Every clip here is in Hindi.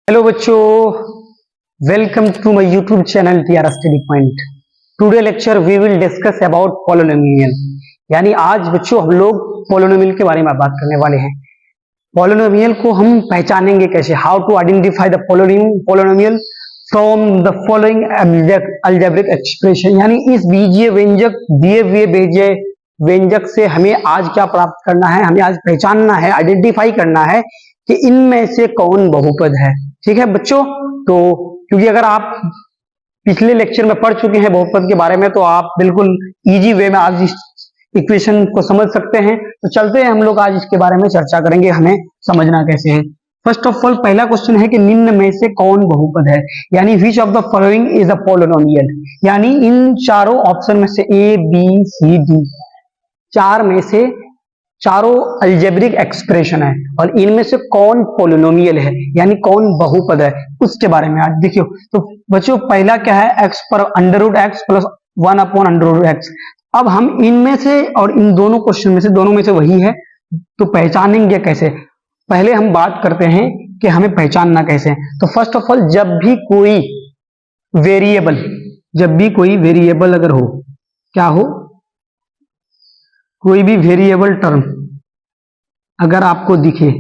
हेलो बच्चों, welcome to my YouTube channel TR study point. Today lecture we will discuss about polynomial. यानी आज बच्चों हम लोग पॉलिनोमियल के बारे में बात करने वाले हैं। पॉलिनोमियल को हम पहचानेंगे कैसे, how to identify the polynomial from the following algebraic expression. यानी इस बीजीय व्यंजक दिए हुए बीजीय व्यंजक से हमें आज क्या प्राप्त करना है, हमें आज पहचानना है, आइडेंटिफाई करना है कि इनमें से कौन बहुपद है। ठीक है बच्चों, तो क्योंकि अगर आप पिछले लेक्चर में पढ़ चुके हैं बहुपद के बारे में तो आप बिल्कुल इजी वे में आज इस इक्वेशन को समझ सकते हैं। तो चलते हैं हम लोग आज इसके बारे में चर्चा करेंगे, हमें समझना कैसे है। फर्स्ट ऑफ ऑल पहला क्वेश्चन है कि निम्न में से कौन बहुपद है, यानी which of the following is a polynomial. यानी इन चारों ऑप्शन में से ए बी सी डी चार में से चारों अलजेब्रिक एक्सप्रेशन है और इनमें से कौन पॉलिनोमियल है, यानी कौन बहुपद है, उसके बारे में आज देखियो। तो बच्चों पहला क्या है, x पर under root X plus 1 upon under root X. अब हम इनमें से और इन दोनों क्वेश्चन में से दोनों में से वही है, तो पहचानेंगे कैसे। पहले हम बात करते हैं कि हमें पहचानना कैसे है। तो फर्स्ट ऑफ ऑल जब भी कोई वेरिएबल अगर हो, क्या हो, कोई भी वेरिएबल टर्म अगर आपको दिखे,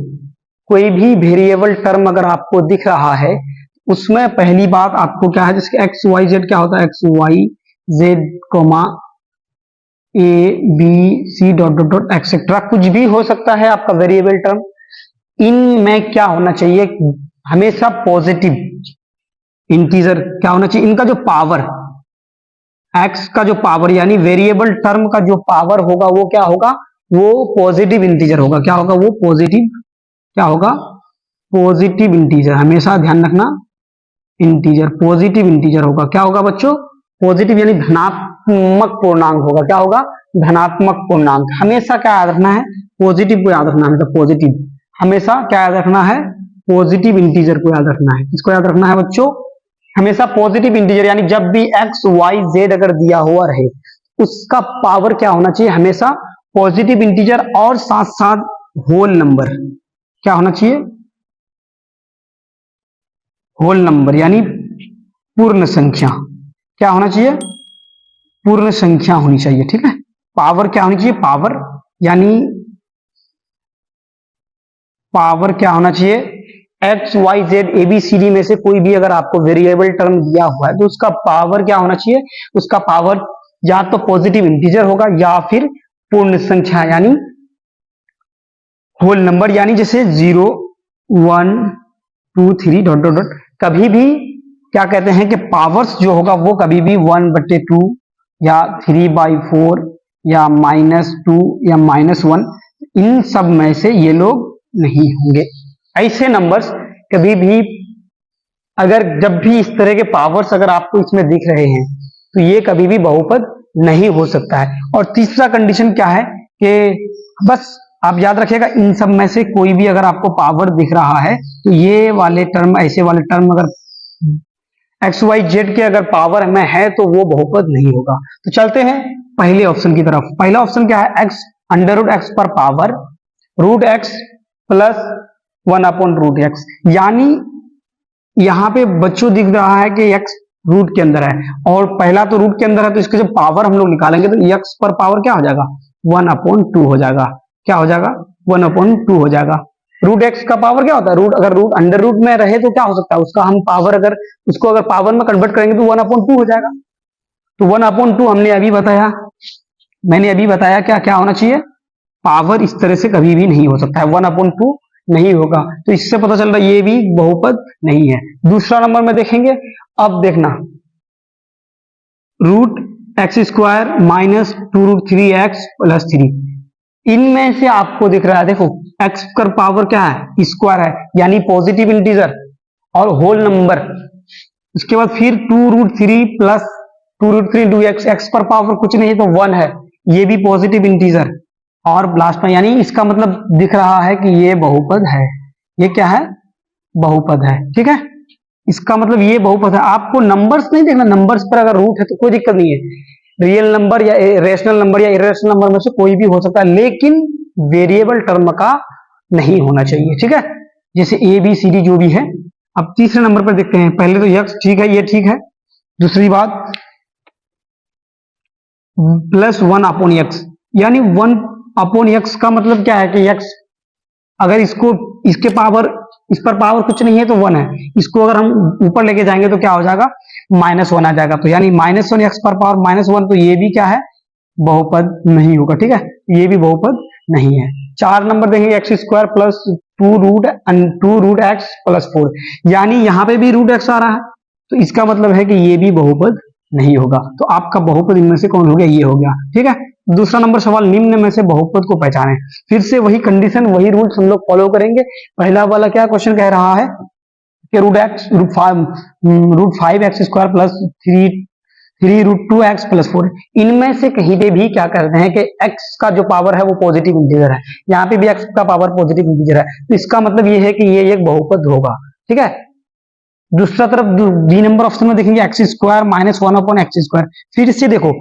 कोई भी वेरिएबल टर्म अगर आपको दिख रहा है, उसमें पहली बात आपको क्या है, जिसके एक्स वाई जेड क्या होता है, X Y Z comma A B C dot dot dot etcetera, कुछ भी हो सकता है आपका वेरिएबल टर्म। इनमें क्या होना चाहिए, हमेशा पॉजिटिव इंटीजर क्या होना चाहिए, इनका जो पावर एक्स का जो पावर यानी वेरिएबल टर्म का जो पावर होगा वो क्या होगा, वो पॉजिटिव इंटीजर होगा। क्या होगा वो पॉजिटिव इंटीजर। हमेशा ध्यान रखना, इंटीजर पॉजिटिव इंटीजर होगा। क्या होगा बच्चों, पॉजिटिव यानी धनात्मक पूर्णांक होगा। क्या होगा, धनात्मक पूर्णांक। हमेशा क्या याद रखना है, पॉजिटिव को याद रखना है, मतलब पॉजिटिव हमेशा क्या याद रखना है, पॉजिटिव इंटीजर को याद रखना है। किसको याद रखना है बच्चों, हमेशा पॉजिटिव इंटीजर। यानी जब भी एक्स वाई जेड अगर दिया हुआ रहे उसका पावर क्या होना चाहिए, हमेशा पॉजिटिव इंटीजर और साथ साथ होल नंबर। क्या होना चाहिए, होल नंबर यानी पूर्ण संख्या। क्या होना चाहिए, पूर्ण संख्या होनी चाहिए। ठीक है, पावर क्या होनी चाहिए, पावर यानी पावर क्या होना चाहिए, X Y Z A B C D में से कोई भी अगर आपको वेरिएबल टर्म दिया हुआ है तो उसका पावर क्या होना चाहिए, उसका पावर या तो पॉजिटिव इंटीजर होगा या फिर पूर्ण संख्या यानी होल नंबर। यानी जैसे 0 1 2 3 डॉट डॉट डॉट, कभी भी क्या कहते हैं कि पावर्स जो होगा वो कभी भी 1/2 या 3/4 या -2 या -1, इन सब में से ये लोग नहीं होंगे। ऐसे नंबर्स कभी भी अगर जब भी इस तरह के पावर्स अगर आपको इसमें दिख रहे हैं तो ये कभी भी बहुपद नहीं हो सकता है। और तीसरा कंडीशन क्या है कि बस आप याद रखिएगा, इन सब में से कोई भी अगर आपको पावर दिख रहा है तो ये वाले टर्म, ऐसे वाले टर्म अगर एक्स वाई जेड के अगर पावर में है तो वो बहुपद नहीं होगा। तो चलते हैं पहले ऑप्शन की तरफ। पहला ऑप्शन क्या है, एक्स अंडर रूट एक्स पर power root X plus 1 upon root X. यानी यहां पे बच्चों दिख रहा है कि x रूट के अंदर है और पहला तो रूट के अंदर है, तो इसके जब पावर हम लोग निकालेंगे तो x पर पावर क्या हो जाएगा, 1/2 हो जाएगा। क्या हो जाएगा, 1/2 हो जाएगा। रूट एक्स का पावर क्या होता है, रूट अगर रूट अंडर रूट में रहे तो क्या हो सकता है, उसका हम पावर अगर उसको अगर पावर में कन्वर्ट करेंगे तो 1/2 हो जाएगा। तो 1/2 मैंने अभी बताया क्या क्या होना चाहिए, पावर इस तरह से कभी भी नहीं हो सकता है, 1/2 नहीं होगा। तो इससे पता चल रहा है ये भी बहुपद नहीं है। दूसरा नंबर में देखेंगे, अब देखना root x square -2√3x plus 3, इनमें से आपको दिख रहा है, देखो एक्स का पावर क्या है, स्क्वायर है यानी पॉजिटिव इंटीजर और होल नंबर। उसके बाद फिर 2√3 प्लस 2√3 2x, एक्स पर पावर कुछ नहीं है तो 1 है, ये भी पॉजिटिव इंटीजर। और लास्ट में यानी इसका मतलब दिख रहा है कि ये बहुपद है। ये क्या है, बहुपद है। ठीक है, इसका मतलब ये बहुपद है। आपको नंबर्स नहीं देखना, नंबर्स पर अगर रूट है तो कोई दिक्कत नहीं है, रियल नंबर या रेशनल नंबर या इरेशनल नंबर में से कोई भी हो सकता है, लेकिन वेरिएबल टर्म का नहीं होना चाहिए। ठीक है, जैसे ए बी सी डी जो भी है अब तीसरे नंबर पर देखते हैं। पहले तो x ठीक है, ये ठीक है। दूसरी बात +1 अपॉन x, यानी 1 अपॉन x का मतलब क्या है कि x अगर इसको इसके पावर इस पर पावर कुछ नहीं है तो 1 है, इसको अगर हम ऊपर लेके जाएंगे तो क्या हो जाएगा -1 आ जाएगा। तो यानी -1 x पर पावर -1, तो ये भी क्या है बहुपद नहीं होगा। ठीक है, ये भी बहुपद नहीं है। 4 नंबर देखेंगे x² plus 2 root x plus 4, यानी यहाँ पे भी रूट x आ रहा है, तो इसका मतलब है कि ये भी बहुपद नहीं होगा। तो आपका बहुपद इनमें से कौन हो गया, ये हो गया। ठीक है, दूसरा नंबर सवाल, निम्न में से बहुपद को पहचानें। फिर से वही कंडीशन, वही रूल्स हम लोग फॉलो करेंगे। पहला वाला क्या क्वेश्चन कह रहा है कि root 5x² plus 3 root 2x plus 4, इनमें से कहीं पे भी क्या करते हैं कि x का जो पावर है वो पॉजिटिव इंटीजर है, यहाँ पे भी x का पावर पॉजिटिव इंटीजर है, तो इसका मतलब ये है कि ये एक बहुपद होगा। ठीक है, दूसरा तरफ बी नंबर ऑप्शन में देखेंगे x² -1 अपॉन x²। फिर से देखो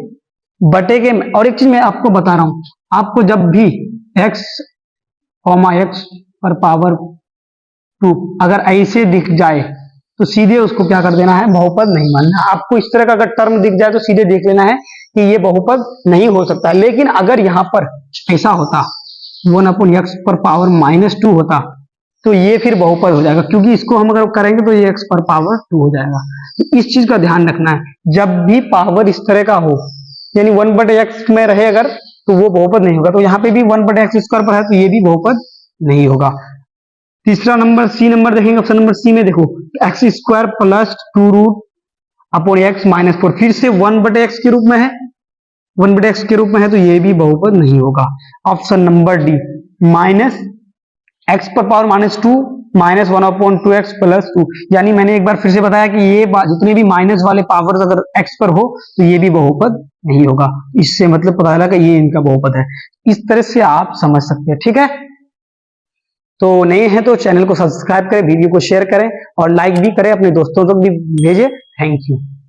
बटे के, और एक चीज मैं आपको बता रहा हूं, आपको जब भी x, x पर पावर 2 अगर ऐसे दिख जाए तो सीधे उसको क्या कर देना है, बहुपद नहीं मानना। आपको इस तरह का अगर टर्म दिख जाए तो सीधे देख लेना है कि ये बहुपद नहीं हो सकता। लेकिन अगर यहाँ पर ऐसा होता 1 अपॉन x पर पावर -2 होता तो ये फिर बहुपद हो जाएगा, क्योंकि इसको हम अगर करेंगे तो ये x पर पावर 2 हो जाएगा। तो इस चीज का ध्यान रखना है, जब भी पावर इस तरह का हो, यानी 1/x में रहे अगर, तो वो बहुपद नहीं होगा। तो यहाँ पे भी 1/x² पर है तो ये भी बहुपद नहीं होगा। तीसरा नंबर सी नंबर देखेंगे, ऑप्शन नंबर सी में देखो x² plus 2 root upon x minus 4, फिर से 1/x के रूप में है, 1/x के रूप में है, तो ये भी बहुपद नहीं होगा। ऑप्शन नंबर डी -x पर पावर -2 -1 अपॉन 2x प्लस 2, यानी मैंने एक बार फिर से बताया कि ये जितने भी माइनस वाले पावर्स अगर x पर हो तो ये भी बहुपद नहीं होगा। इससे मतलब पता चला कि ये इनका बहुपद है। इस तरह से आप समझ सकते हैं। ठीक है, तो नए हैं तो चैनल को सब्सक्राइब करें, वीडियो को शेयर करें और लाइक भी करें, अपने दोस्तों तक भी भेजें। Thank you.